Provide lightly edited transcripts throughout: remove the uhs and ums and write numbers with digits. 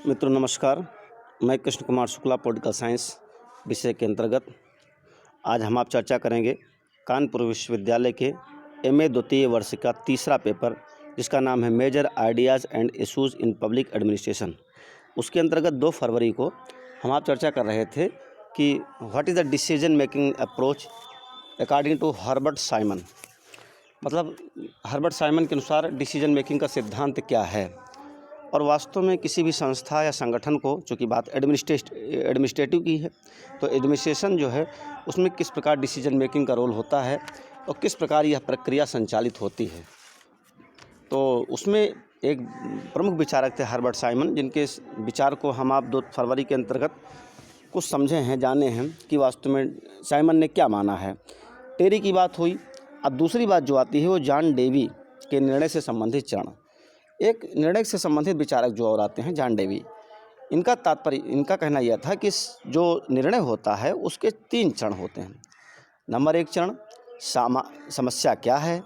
मित्रों नमस्कार। मैं कृष्ण कुमार शुक्ला पॉलिटिकल साइंस विषय के अंतर्गत आज हम आप चर्चा करेंगे कानपुर विश्वविद्यालय के एमए द्वितीय वर्ष का तीसरा पेपर, जिसका नाम है major ideas and issues in public administration. उसके अंतर्गत 2 फरवरी को हम आप चर्चा कर रहे थे कि what is the decision making approach according to Herbert Simon. मतलब हर्बर्ट साइमन के अनुसार डिसीजन मेकिंग का सिद्धांत क्या है, और वास्तव में किसी भी संस्था या संगठन को, चूँकि बात एडमिनिस्ट्रेटिव की है, तो एडमिनिस्ट्रेशन जो है उसमें किस प्रकार डिसीजन मेकिंग का रोल होता है और किस प्रकार यह प्रक्रिया संचालित होती है। तो उसमें एक प्रमुख विचारक थे हर्बर्ट साइमन, जिनके इस विचार को हम आप 2 फरवरी के अंतर्गत कुछ समझे हैं, जाने हैं कि वास्तव में साइमन ने क्या माना है। टेरी की बात हुई। अब दूसरी बात जो आती है वो जॉन डेवी के निर्णय से संबंधित चरण। एक निर्णय से संबंधित विचारक जो और आते हैं जॉन डेवी, इनका कहना यह था कि जो निर्णय होता है उसके 3 चरण होते हैं। नंबर 1 चरण समस्या क्या है,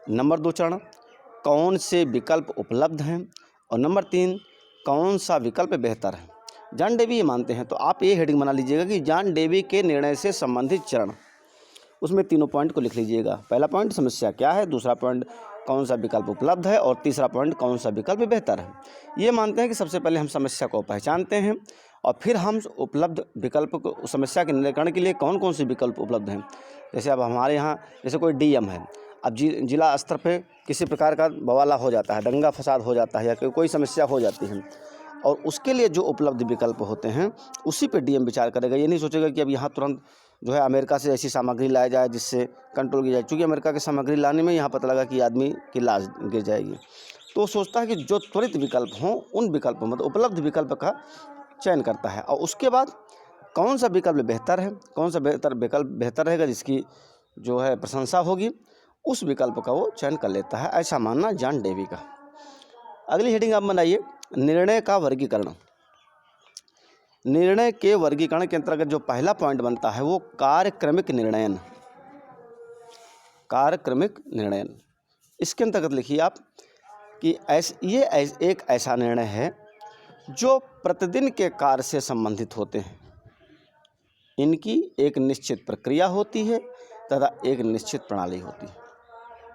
नंबर 2 चरण कौन से विकल्प उपलब्ध हैं, और नंबर 3 कौन सा विकल्प बेहतर है। जॉन डेवी ये मानते हैं। तो आप ये हेडिंग बना लीजिएगा कि जॉन डेवी के निर्णय से संबंधित चरण, उसमें तीनों पॉइंट को लिख लीजिएगा। पहला पॉइंट समस्या क्या है, दूसरा पॉइंट कौन सा विकल्प उपलब्ध है, और तीसरा पॉइंट कौन सा विकल्प बेहतर है। ये मानते हैं कि सबसे पहले हम समस्या को पहचानते हैं और फिर हम उपलब्ध विकल्प को, समस्या के निराकरण के लिए कौन कौन से विकल्प उपलब्ध हैं। जैसे अब हमारे यहाँ जैसे कोई डीएम है, अब जिला स्तर पे किसी प्रकार का बवाला हो जाता है, दंगा फसाद हो जाता है या कोई समस्या हो जाती है, और उसके लिए जो उपलब्ध विकल्प होते हैं उसी पे डीएम विचार करेगा। ये नहीं सोचेगा कि अब यहाँ तुरंत जो है अमेरिका से ऐसी सामग्री लाया जाए जिससे कंट्रोल की जाए, क्योंकि अमेरिका की सामग्री लाने में यहाँ पता लगा कि आदमी की लाश गिर जाएगी। तो सोचता है कि जो त्वरित विकल्प हों उन विकल्पों, मतलब उपलब्ध विकल्प का चयन करता है, और उसके बाद कौन सा विकल्प बेहतर है, कौन सा विकल्प बेहतर रहेगा, जिसकी जो है प्रशंसा होगी, उस विकल्प का वो चयन कर लेता है। ऐसा मानना जॉन डेवी का। अगली हेडिंग आप बनाइए, निर्णय का वर्गीकरण। निर्णय के वर्गीकरण के अंतर्गत जो पहला पॉइंट बनता है वो कार्यक्रमिक निर्णयन। कार्यक्रमिक निर्णयन, इसके अंतर्गत लिखिए आप कि ये एक ऐसा निर्णय है जो प्रतिदिन के कार्य से संबंधित होते हैं। इनकी एक निश्चित प्रक्रिया होती है तथा एक निश्चित प्रणाली होती है।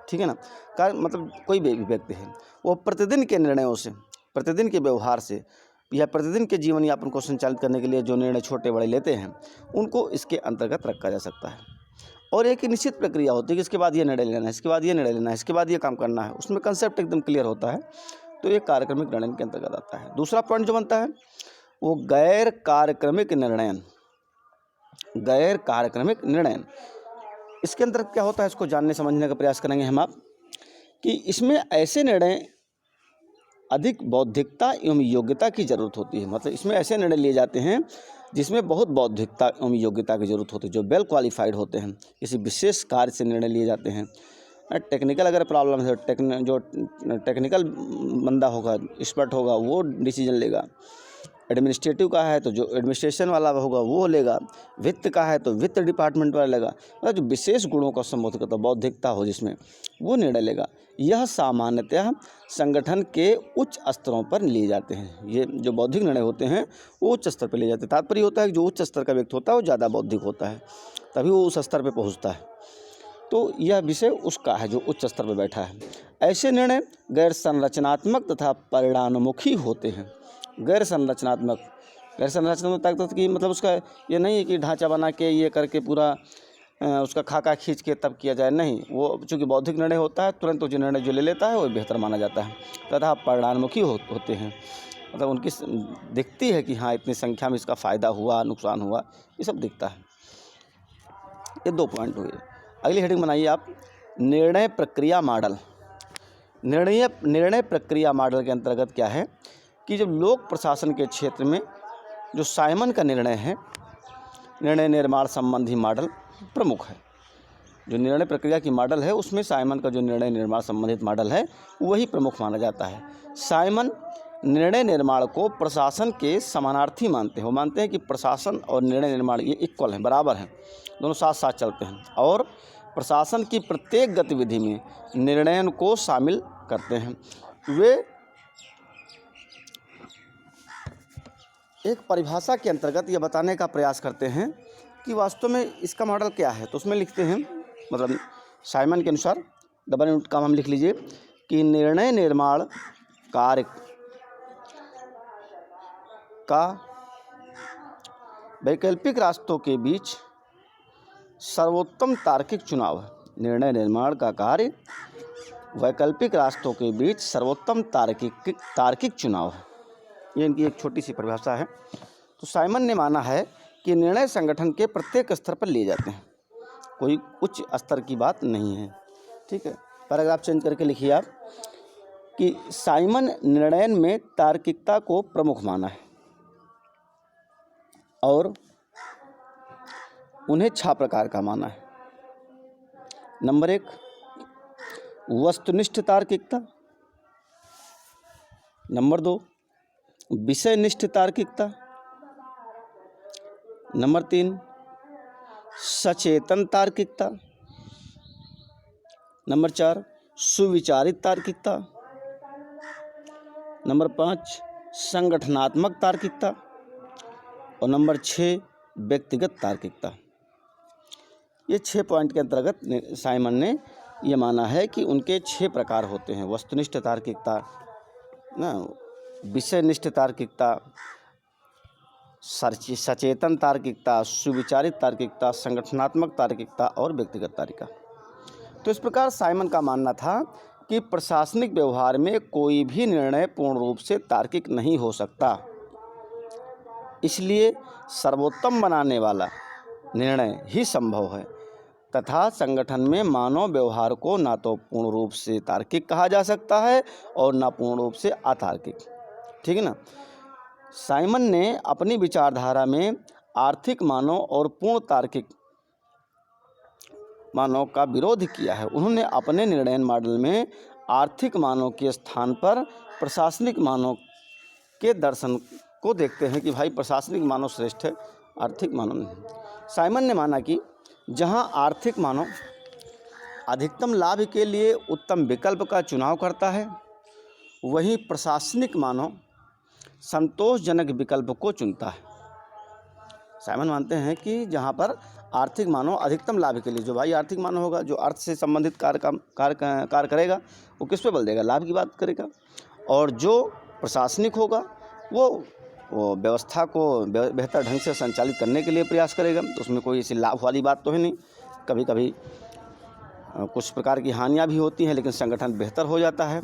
ठीक है ना। कार्य मतलब कोई भी व्यक्ति है, वो प्रतिदिन के निर्णयों से, प्रतिदिन के व्यवहार से या प्रतिदिन के जीवन यापन को संचालित करने के लिए जो निर्णय छोटे बड़े लेते हैं उनको इसके अंतर्गत रखा जा सकता है। और एक निश्चित प्रक्रिया होती है कि इसके बाद ये निर्णय लेना है, इसके बाद ये निर्णय लेना है, इसके बाद ये काम करना है। उसमें कंसेप्ट एकदम क्लियर होता है, तो ये कार्यक्रमिक निर्णय के अंतर्गत आता है। दूसरा पॉइंट जो बनता है वो गैर कार्यक्रमिक निर्णयन। गैर कार्यक्रमिक निर्णयन, इसके अंतर्गत क्या होता है, इसको जानने समझने का प्रयास करेंगे हम आप कि इसमें ऐसे निर्णय अधिक बौद्धिकता एवं योग्यता की ज़रूरत होती है। मतलब इसमें ऐसे निर्णय लिए जाते हैं जिसमें बहुत बौद्धिकता एवं योग्यता की ज़रूरत होती है, जो वेल क्वालिफाइड होते हैं। किसी विशेष कार्य से निर्णय लिए जाते हैं। टेक्निकल अगर प्रॉब्लम है, जो टेक्निकल बंदा होगा, एक्सपर्ट होगा, वो डिसीजन लेगा। एडमिनिस्ट्रेटिव का है तो जो एडमिनिस्ट्रेशन वाला होगा वो लेगा। वित्त का है तो वित्त डिपार्टमेंट वाला लेगा। मतलब जो विशेष गुणों का संबोधित करता, बौद्धिकता हो जिसमें, वो निर्णय लेगा। यह सामान्यतः संगठन के उच्च स्तरों पर लिए जाते हैं। ये जो बौद्धिक निर्णय होते हैं वो उच्च स्तर पर लिए जाते हैं। तात्पर्य होता है कि जो उच्च स्तर का व्यक्ति होता है वो ज़्यादा बौद्धिक होता है, तभी वो उस स्तर पर पहुँचता है। तो यह विषय उसका है जो उच्च स्तर पर बैठा है। ऐसे निर्णय गैर संरचनात्मक तथा परिणामोन्मुखी होते हैं। गैर संरचनात्मक की मतलब उसका ये नहीं है कि ढांचा बना के ये करके पूरा उसका खाका खींच के तब किया जाए, नहीं। वो चूँकि बौद्धिक निर्णय होता है, तुरंत जो निर्णय जो ले लेता है वो बेहतर माना जाता है। तथा परिणाममुखी होते हैं, मतलब उनकी दिखती है कि हाँ इतनी संख्या में इसका फ़ायदा हुआ, नुकसान हुआ, ये सब दिखता है। ये 2 पॉइंट हुए। अगली हेडिंग बनाइए आप, निर्णय प्रक्रिया मॉडल। निर्णय प्रक्रिया मॉडल के अंतर्गत क्या है कि जब लोक प्रशासन के क्षेत्र में जो साइमन का निर्णय है, निर्णय निर्माण संबंधी मॉडल प्रमुख है। जो निर्णय प्रक्रिया की मॉडल है उसमें साइमन का जो निर्णय निर्माण संबंधित मॉडल है वही प्रमुख माना जाता है। साइमन निर्णय निर्माण को प्रशासन के समानार्थी मानते हैं। वो मानते हैं कि प्रशासन और निर्णय निर्माण ये इक्वल हैं, बराबर हैं, दोनों साथ साथ चलते हैं, और प्रशासन की प्रत्येक गतिविधि में निर्णयन को शामिल करते हैं। वे एक परिभाषा के अंतर्गत ये बताने का प्रयास करते हैं कि वास्तव में इसका मॉडल क्या है। तो उसमें लिखते हैं, मतलब साइमन के अनुसार डबल यूनिट का हम लिख लीजिए कि निर्णय निर्माण कार्य का वैकल्पिक रास्तों के बीच सर्वोत्तम तार्किक चुनाव है। निर्णय निर्माण का कार्य वैकल्पिक रास्तों के बीच सर्वोत्तम तार्किक चुनाव है। ये इनकी एक छोटी सी परिभाषा है। तो साइमन ने माना है कि निर्णय संगठन के प्रत्येक स्तर पर लिए जाते हैं, कोई उच्च स्तर की बात नहीं है। ठीक है, पैराग्राफ चेंज करके लिखिए आप कि साइमन निर्णय में तार्किकता को प्रमुख माना है और उन्हें 6 प्रकार का माना है। नंबर 1, वस्तुनिष्ठ तार्किकता। नंबर 2, विषयनिष्ठ तार्किकता। नंबर 3, सचेतन तार्किकता। नंबर 4, सुविचारित तार्किकता। नंबर 5, संगठनात्मक तार्किकता। और नंबर 6, व्यक्तिगत तार्किकता। ये 6 पॉइंट के अंतर्गत साइमन ने ये माना है कि उनके 6 प्रकार होते हैं। वस्तुनिष्ठ तार्किकता ना, विषयनिष्ठ तार्किकता, सचेतन तार्किकता, सुविचारित तार्किकता, संगठनात्मक तार्किकता और व्यक्तिगत तार्किकता। तो इस प्रकार साइमन का मानना था कि प्रशासनिक व्यवहार में कोई भी निर्णय पूर्ण रूप से तार्किक नहीं हो सकता, इसलिए सर्वोत्तम बनाने वाला निर्णय ही संभव है तथा संगठन में मानव व्यवहार को ना तो पूर्ण रूप से तार्किक कहा जा सकता है और ना पूर्ण रूप से अतार्किक। ठीक है ना। साइमन ने अपनी विचारधारा में आर्थिक मानव और पूर्ण तार्किक मानव का विरोध किया है। उन्होंने अपने निर्णय मॉडल में आर्थिक मानव के स्थान पर प्रशासनिक मानव के दर्शन को देखते हैं कि भाई प्रशासनिक मानव श्रेष्ठ है, आर्थिक मानव नहीं। साइमन ने माना कि जहां आर्थिक मानव अधिकतम लाभ के लिए उत्तम विकल्प का चुनाव करता है, वहीं प्रशासनिक मानव संतोषजनक विकल्प को चुनता है। साइमन मानते हैं कि जहां पर आर्थिक मानव अधिकतम लाभ के लिए, जो भाई आर्थिक मानव होगा, जो अर्थ से संबंधित कार्य करेगा, वो किस पे बल देगा? लाभ की बात करेगा। और जो प्रशासनिक होगा वो व्यवस्था को बेहतर ढंग से संचालित करने के लिए प्रयास करेगा। तो उसमें कोई ऐसी लाभ वाली बात तो है नहीं। कभी कभी कुछ प्रकार की हानियां भी होती हैं, लेकिन संगठन बेहतर हो जाता है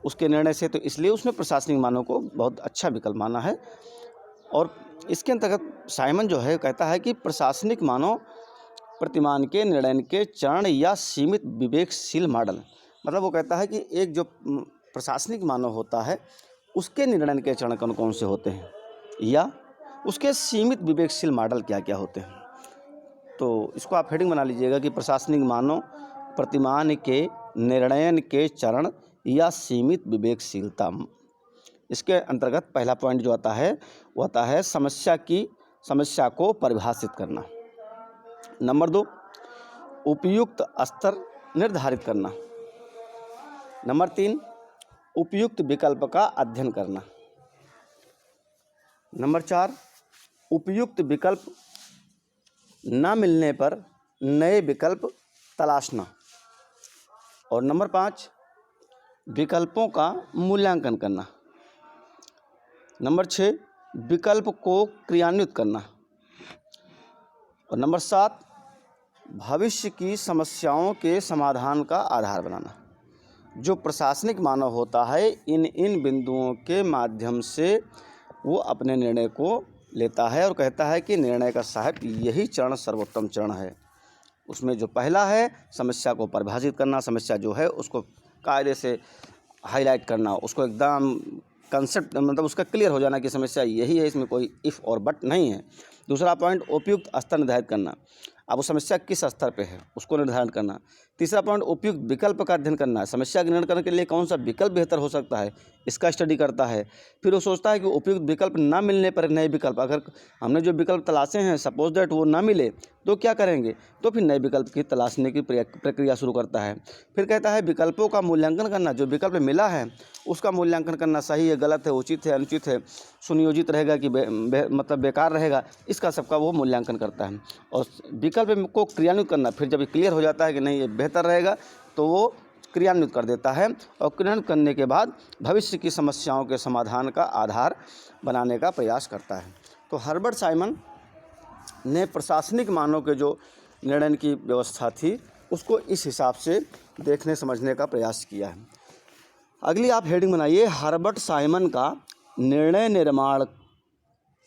उसके निर्णय से। तो इसलिए उसने प्रशासनिक मानव को बहुत अच्छा विकल्प माना है। और इसके अंतर्गत साइमन जो है कहता है कि प्रशासनिक मानव प्रतिमान के निर्णय के चरण या सीमित विवेकशील मॉडल, मतलब वो कहता है कि एक जो प्रशासनिक मानव होता है उसके निर्णय के चरण कौन कौन से होते हैं या उसके सीमित विवेकशील मॉडल क्या क्या होते हैं। तो इसको आप हेडिंग बना लीजिएगा कि प्रशासनिक मानव प्रतिमान के निर्णय के चरण या सीमित विवेकशीलता। इसके अंतर्गत पहला पॉइंट जो आता है वो आता है समस्या को परिभाषित करना। नंबर 2, उपयुक्त स्तर निर्धारित करना। नंबर 3, उपयुक्त विकल्प का अध्ययन करना। नंबर 4, उपयुक्त विकल्प न मिलने पर नए विकल्प तलाशना। और नंबर 5, विकल्पों का मूल्यांकन करना। नंबर 6, विकल्प को क्रियान्वित करना। और नंबर 7, भविष्य की समस्याओं के समाधान का आधार बनाना। जो प्रशासनिक मानव होता है इन बिंदुओं के माध्यम से वो अपने निर्णय को लेता है और कहता है कि निर्णय का सहायक यही चरण सर्वोत्तम चरण है। उसमें जो पहला है समस्या को परिभाषित करना, समस्या जो है उसको कायदे से हाईलाइट करना, उसको एकदम कंसेप्ट मतलब उसका क्लियर हो जाना कि समस्या यही है, इसमें कोई इफ़ और बट नहीं है। दूसरा पॉइंट, उपयुक्त स्तर निर्धारित करना। अब वो समस्या किस स्तर पे है उसको निर्धारण करना तीसरा पॉइंट, उपयुक्त विकल्प का अध्ययन करना है। समस्या का निर्णय करने के लिए कौन सा विकल्प बेहतर हो सकता है, इसका स्टडी करता है। फिर वो सोचता है कि उपयुक्त विकल्प ना मिलने पर नए विकल्प, अगर हमने जो विकल्प तलाशे हैं सपोज दैट वो ना मिले तो क्या करेंगे, तो फिर नए विकल्प की तलाशने की प्रक्रिया शुरू करता है। फिर कहता है विकल्पों का मूल्यांकन करना, जो विकल्प मिला है उसका मूल्यांकन करना, सही है, गलत है, उचित है, अनुचित है, सुनियोजित रहेगा कि मतलब बेकार रहेगा, इसका सबका वो मूल्यांकन करता है। और विकल्प को क्रियान्वित करना, फिर जब क्लियर हो जाता है कि नहीं ये बेहतर रहेगा तो वो क्रियान्वित कर देता है। और क्रियान्वित करने के बाद भविष्य की समस्याओं के समाधान का आधार बनाने का प्रयास करता है। तो हर्बर्ट साइमन ने प्रशासनिक मानव के जो निर्णय की व्यवस्था थी उसको इस हिसाब से देखने समझने का प्रयास किया है। अगली आप हेडिंग बनाइए, हर्बर्ट साइमन का निर्णय निर्माण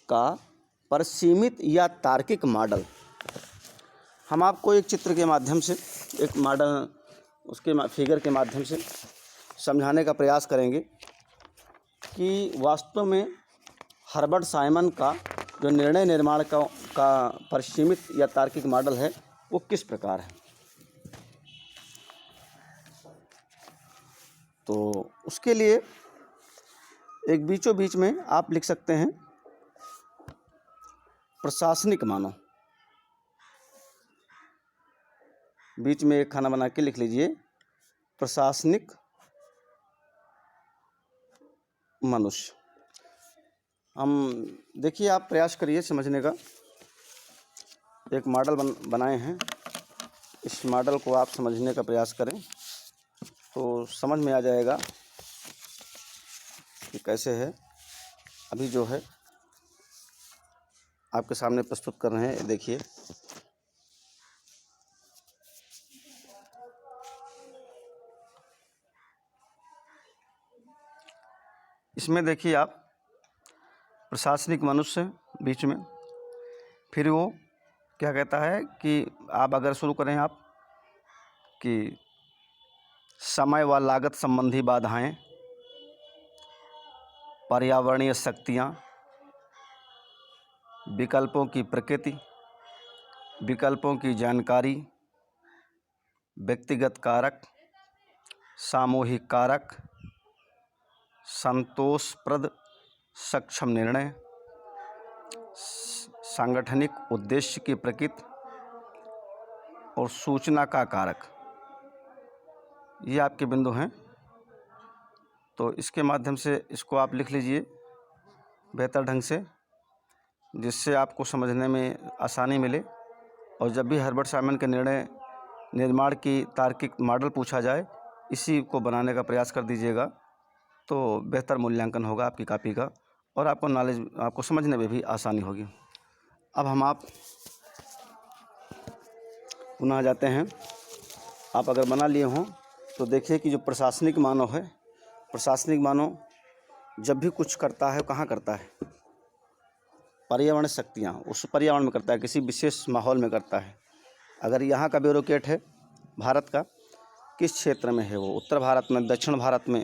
का परिसीमित या तार्किक मॉडल। हम आपको एक चित्र के माध्यम से, एक मॉडल उसके फिगर के माध्यम से समझाने का प्रयास करेंगे कि वास्तव में हर्बर्ट साइमन का जो निर्णय निर्माण का परिसीमित या तार्किक मॉडल है वो किस प्रकार है। तो उसके लिए एक बीचों बीच में आप लिख सकते हैं प्रशासनिक मानव, बीच में एक खाना बना के लिख लीजिए प्रशासनिक मनुष्य। हम देखिए, आप प्रयास करिए समझने का। एक मॉडल बनाए हैं, इस मॉडल को आप समझने का प्रयास करें तो समझ में आ जाएगा कि कैसे है। अभी जो है आपके सामने प्रस्तुत कर रहे हैं, देखिए। इसमें देखिए आप प्रशासनिक मनुष्य बीच में, फिर वो क्या कहता है कि आप अगर शुरू करें आप कि समय व लागत संबंधी बाधाएं, पर्यावरणीय शक्तियां, विकल्पों की प्रकृति, विकल्पों की जानकारी, व्यक्तिगत कारक, सामूहिक कारक, संतोषप्रद सक्षम निर्णय, सांगठनिक उद्देश्य की प्रकृति और सूचना का कारक, ये आपके बिंदु हैं। तो इसके माध्यम से इसको आप लिख लीजिए बेहतर ढंग से, जिससे आपको समझने में आसानी मिले। और जब भी हर्बर्ट साइमन के निर्णय निर्माण की तार्किक मॉडल पूछा जाए, इसी को बनाने का प्रयास कर दीजिएगा तो बेहतर मूल्यांकन होगा आपकी कॉपी का और आपको नॉलेज, आपको समझने में भी आसानी होगी। अब हम आप पुनः जाते हैं। आप अगर बना लिए हों तो देखिए कि जो प्रशासनिक मानव है, प्रशासनिक मानव जब भी कुछ करता है कहाँ करता है, पर्यावरण शक्तियाँ उस पर्यावरण में करता है, किसी विशेष माहौल में करता है। अगर यहाँ का ब्यूरोक्रेट है भारत का, किस क्षेत्र में है वो, उत्तर भारत में, दक्षिण भारत में,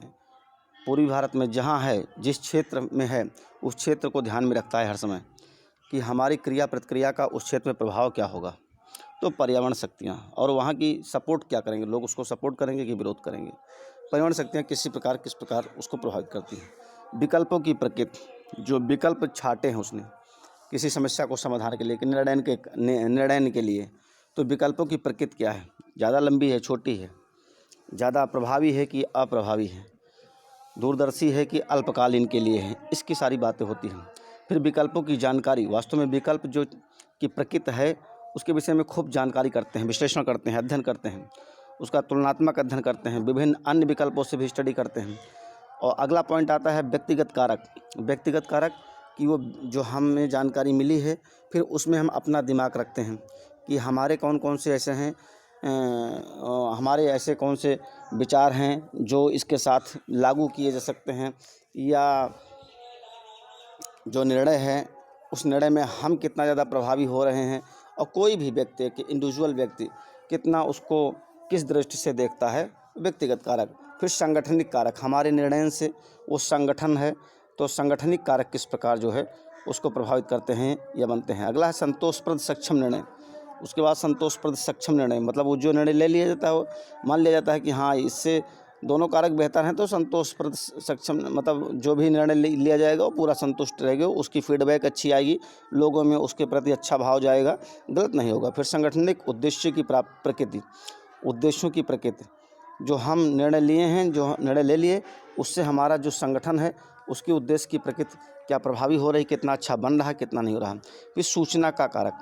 पूर्वी भारत में, जहाँ है, जिस क्षेत्र में है उस क्षेत्र को ध्यान में रखता है हर समय कि हमारी क्रिया प्रतिक्रिया का उस क्षेत्र में प्रभाव क्या होगा। तो पर्यावरण शक्तियाँ, और वहाँ की सपोर्ट क्या करेंगे, लोग उसको सपोर्ट करेंगे कि विरोध करेंगे। पर्यावरण शक्तियाँ किस प्रकार उसको प्रभावित करती हैं। विकल्पों की प्रकृति, जो विकल्प छाटे हैं उसने किसी समस्या को समाधान के लिए, कि निर्णय के लिए, तो विकल्पों की प्रकृति क्या है, ज़्यादा लंबी है, छोटी है, ज़्यादा प्रभावी है कि अप्रभावी है, दूरदर्शी है कि अल्पकालीन के लिए है, इसकी सारी बातें होती हैं। फिर विकल्पों की जानकारी, वास्तव में विकल्प जो की प्रकृति है उसके विषय में खूब जानकारी करते हैं, विश्लेषण करते हैं, अध्ययन करते हैं, उसका तुलनात्मक अध्ययन करते हैं, विभिन्न अन्य विकल्पों से भी स्टडी करते हैं। और अगला पॉइंट आता है व्यक्तिगत कारक। व्यक्तिगत कारक कि वो जो हमें जानकारी मिली है फिर उसमें हम अपना दिमाग रखते हैं कि हमारे कौन कौन से ऐसे हैं, हमारे ऐसे कौन से विचार हैं जो इसके साथ लागू किए जा सकते हैं, या जो निर्णय है उस निर्णय में हम कितना ज़्यादा प्रभावी हो रहे हैं, और कोई भी व्यक्ति कि इंडिविजुअल व्यक्ति कितना उसको किस दृष्टि से देखता है, व्यक्तिगत कारक। फिर सांगठनिक कारक, हमारे निर्णय से वो संगठन है तो सांगठनिक कारक किस प्रकार जो है उसको प्रभावित करते हैं या बनते हैं। अगला है संतोषप्रद सक्षम निर्णय, उसके बाद संतोषप्रद सक्षम निर्णय, मतलब वो जो निर्णय ले लिया जाता है वो मान लिया जाता है कि हाँ इससे दोनों कारक बेहतर हैं, तो संतोषप्रद सक्षम मतलब जो भी निर्णय लिया जाएगा वो पूरा संतुष्ट रहेगा, उसकी फीडबैक अच्छी आएगी, लोगों में उसके प्रति अच्छा भाव जाएगा, गलत नहीं होगा। फिर संगठनिक उद्देश्य की प्रकृति, उद्देश्यों की प्रकृति, जो हम निर्णय लिए हैं, जो निर्णय ले लिए, उससे हमारा जो संगठन है उसके उद्देश्य की प्रकृति क्या प्रभावी हो रही, कितना अच्छा बन रहा है, कितना नहीं हो रहा। फिर सूचना का कारक,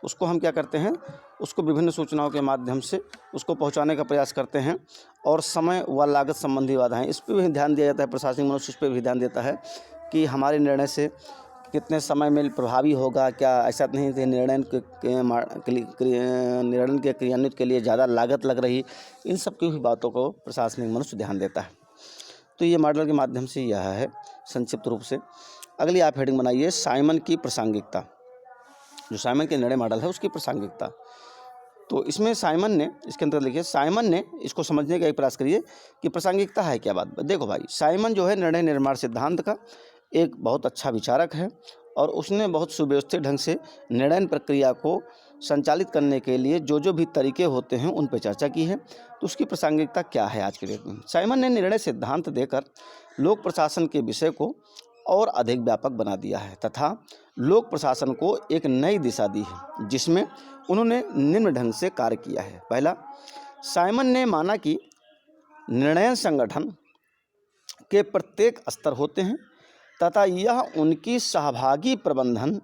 उसको हम क्या करते हैं, उसको विभिन्न सूचनाओं के माध्यम से उसको पहुंचाने का प्रयास करते हैं। और समय व लागत संबंधी बाधाएं, इस पर भी ध्यान दिया जाता है, प्रशासनिक मनुष्य इस पर भी ध्यान देता है कि हमारे निर्णय से कितने समय में प्रभावी होगा, क्या ऐसा नहीं कि निर्णय के क्रियान्वित के लिए ज़्यादा लागत लग रही, इन सब की भी बातों को प्रशासनिक मनुष्य ध्यान देता है। तो ये मॉडल के माध्यम से यह है संक्षिप्त रूप से। अगली आप हेडिंग बनाइए साइमन की प्रासंगिकता, जो साइमन के निर्णय मॉडल है उसकी प्रासंगिकता। तो इसमें साइमन ने, इसके अंदर लिखिए साइमन ने, इसको समझने का एक प्रयास करिए कि प्रासंगिकता है क्या बात। देखो भाई, साइमन जो है निर्णय निर्माण सिद्धांत का एक बहुत अच्छा विचारक है और उसने बहुत सुव्यवस्थित ढंग से निर्णय प्रक्रिया को संचालित करने के लिए जो जो भी तरीके होते हैं उन पर चर्चा की है। तो उसकी प्रासंगिकता क्या है आज के डेट में। साइमन ने निर्णय सिद्धांत देकर लोक प्रशासन के विषय को और अधिक व्यापक बना दिया है तथा लोक प्रशासन को एक नई दिशा दी है, जिसमें उन्होंने निम्न ढंग से कार्य किया है। पहला, साइमन ने माना कि निर्णय संगठन के प्रत्येक स्तर होते हैं तथा यह उनकी सहभागी प्रबंधन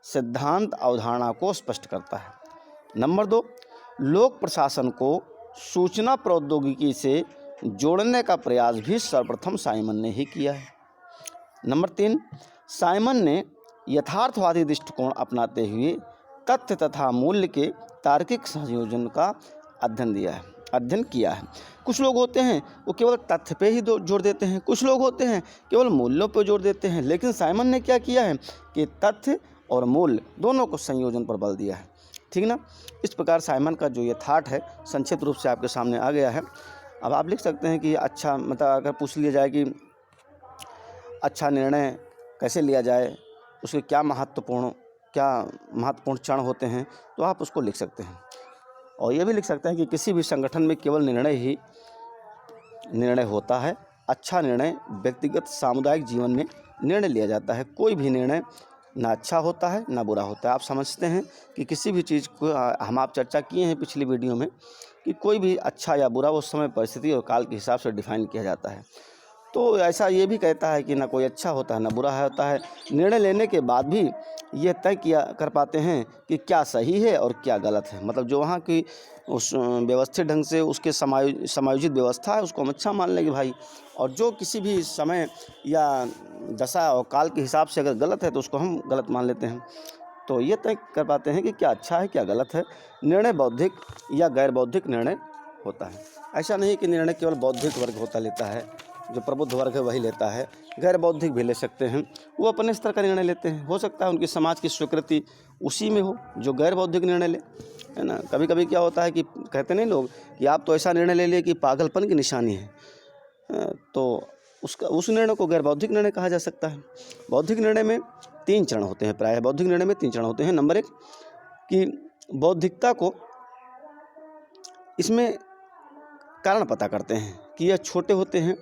सिद्धांत अवधारणा को स्पष्ट करता है। नंबर 2, लोक प्रशासन को सूचना प्रौद्योगिकी से जोड़ने का प्रयास भी सर्वप्रथम साइमन ने ही किया है। नंबर 3, साइमन ने यथार्थवादी दृष्टिकोण अपनाते हुए तथ्य तथा मूल्य के तार्किक संयोजन का अध्ययन किया है। कुछ लोग होते हैं वो केवल तथ्य पे ही जोर देते हैं, कुछ लोग होते हैं केवल मूल्यों पर जोर देते हैं, लेकिन साइमन ने क्या किया है कि तथ्य और मूल्य दोनों को संयोजन पर बल दिया है। ठीक ना। इस प्रकार साइमन का जो ये थाट है संक्षिप्त रूप से आपके सामने आ गया है। अब आप लिख सकते हैं कि अच्छा, मतलब अगर पूछ लिया जाए कि अच्छा निर्णय कैसे लिया जाए, उसके क्या महत्वपूर्ण क्षण होते हैं, तो आप उसको लिख सकते हैं। और ये भी लिख सकते हैं कि किसी भी संगठन में केवल निर्णय होता है। अच्छा निर्णय व्यक्तिगत सामुदायिक जीवन में निर्णय लिया जाता है। कोई भी निर्णय ना अच्छा होता है ना बुरा होता है। आप समझते हैं कि किसी भी चीज़ को आप चर्चा किए हैं पिछली वीडियो में कि कोई भी अच्छा या बुरा उस समय परिस्थिति और काल के हिसाब से डिफाइन किया जाता है। तो ऐसा ये भी कहता है कि ना कोई अच्छा होता है ना बुरा होता है। निर्णय लेने के बाद भी ये तय कर पाते हैं कि क्या सही है और क्या गलत है। मतलब जो वहाँ की उस व्यवस्थित ढंग से उसके समायोजित व्यवस्था है उसको हम अच्छा मान लेंगे भाई, और जो किसी भी समय या दशा और काल के हिसाब से अगर गलत है तो उसको हम गलत मान लेते हैं। तो ये तय कर पाते हैं कि क्या अच्छा है क्या गलत है। निर्णय बौद्धिक या गैर बौद्धिक निर्णय होता है। ऐसा नहीं कि निर्णय केवल बौद्धिक वर्ग लेता है, जो प्रबुद्ध वर्ग है वही लेता है, गैर बौद्धिक भी ले सकते हैं। वो अपने स्तर का निर्णय लेते हैं। हो सकता है उनकी समाज की स्वीकृति उसी में हो जो गैर बौद्धिक निर्णय ले, है ना। कभी कभी क्या होता है कि कहते नहीं लोग कि आप तो ऐसा निर्णय ले लिए कि पागलपन की निशानी है, तो उस निर्णय को गैर बौद्धिक निर्णय कहा जा सकता है। बौद्धिक निर्णय में 3 चरण होते हैं, प्रायः बौद्धिक निर्णय में 3 चरण होते हैं। नंबर 1 कि बौद्धिकता को इसमें कारण पता करते हैं कि यह छोटे होते हैं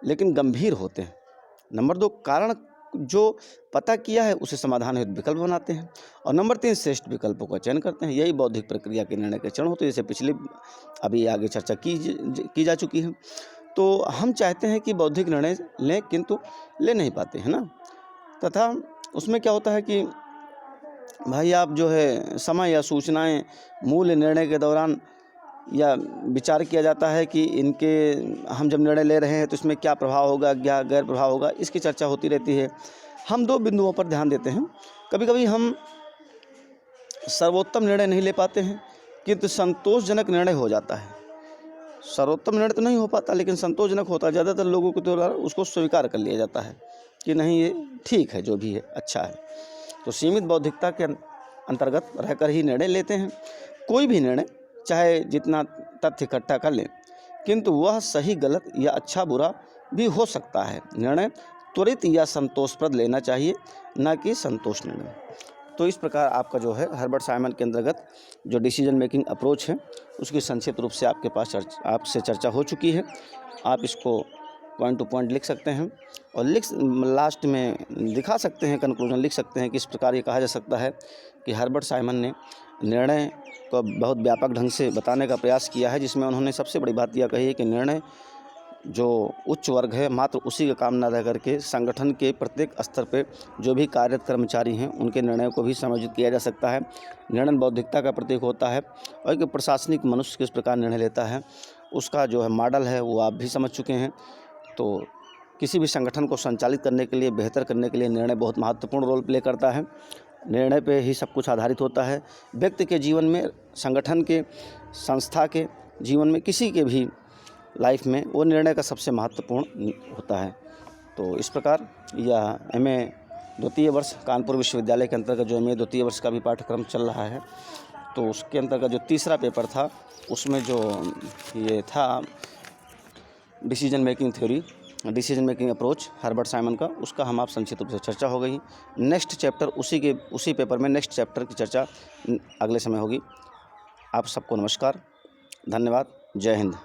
लेकिन गंभीर होते हैं। नंबर 2 कारण जो पता किया है उसे समाधान हेतु विकल्प बनाते हैं। और नंबर 3 श्रेष्ठ विकल्पों का चयन करते हैं। यही बौद्धिक प्रक्रिया के निर्णय के चरण होते हैं, जैसे पिछले अभी आगे चर्चा की जा चुकी है। तो हम चाहते हैं कि बौद्धिक निर्णय लें किंतु ले नहीं पाते हैं ना। तथा उसमें क्या होता है कि भाई आप जो है समय या सूचनाएं मूल्य निर्णय के दौरान या विचार किया जाता है कि इनके हम जब निर्णय ले रहे हैं तो इसमें क्या प्रभाव होगा, क्या गैर प्रभाव होगा, इसकी चर्चा होती रहती है। हम 2 बिंदुओं पर ध्यान देते हैं। कभी कभी हम सर्वोत्तम निर्णय नहीं ले पाते हैं किंतु संतोषजनक निर्णय हो जाता है। सर्वोत्तम निर्णय तो नहीं हो पाता लेकिन संतोषजनक होता है। ज़्यादातर लोगों के द्वारा उसको स्वीकार कर लिया जाता है कि नहीं ये ठीक है, जो भी है अच्छा है। तो सीमित बौद्धिकता के अंतर्गत रहकर ही निर्णय लेते हैं। कोई भी निर्णय चाहे जितना तथ्य इकट्ठा कर लें किंतु वह सही गलत या अच्छा बुरा भी हो सकता है। निर्णय त्वरित या संतोषप्रद लेना चाहिए, न कि संतोष निर्णय। तो इस प्रकार आपका जो है हर्बर्ट साइमन के अंतर्गत जो डिसीजन मेकिंग अप्रोच है उसकी संक्षिप्त रूप से आपके पास आपसे चर्चा हो चुकी है। आप इसको पॉइंट टू पॉइंट लिख सकते हैं और लास्ट में दिखा सकते हैं, कंक्लूजन लिख सकते हैं कि इस प्रकार ये कहा जा सकता है कि हर्बर्ट साइमन ने निर्णय को बहुत व्यापक ढंग से बताने का प्रयास किया है, जिसमें उन्होंने सबसे बड़ी बात यह कही है कि निर्णय जो उच्च वर्ग है मात्र उसी का काम न रह करके संगठन के प्रत्येक स्तर पे जो भी कार्यरत कर्मचारी हैं उनके निर्णयों को भी समायोजित किया जा सकता है। निर्णय बौद्धिकता का प्रतीक होता है और कि प्रशासनिक मनुष्य किस प्रकार निर्णय लेता है उसका जो है मॉडल है वो आप भी समझ चुके हैं। तो किसी भी संगठन को संचालित करने के लिए, बेहतर करने के लिए निर्णय बहुत महत्वपूर्ण रोल प्ले करता है। निर्णय पे ही सब कुछ आधारित होता है। व्यक्ति के जीवन में, संगठन के, संस्था के जीवन में, किसी के भी लाइफ में वो निर्णय का सबसे महत्वपूर्ण होता है। तो इस प्रकार यह MA द्वितीय वर्ष कानपुर विश्वविद्यालय के अंतर्गत जो MA द्वितीय वर्ष का भी पाठ्यक्रम चल रहा है, तो उसके अंतर्गत जो तीसरा पेपर था उसमें जो ये था decision making theory, decision making approach Herbert Simon का, उसका हम आप संक्षिप्त रूप से चर्चा हो गई। नेक्स्ट चैप्टर उसी पेपर में नेक्स्ट चैप्टर की चर्चा अगले समय होगी। आप सबको नमस्कार, धन्यवाद, जय हिंद।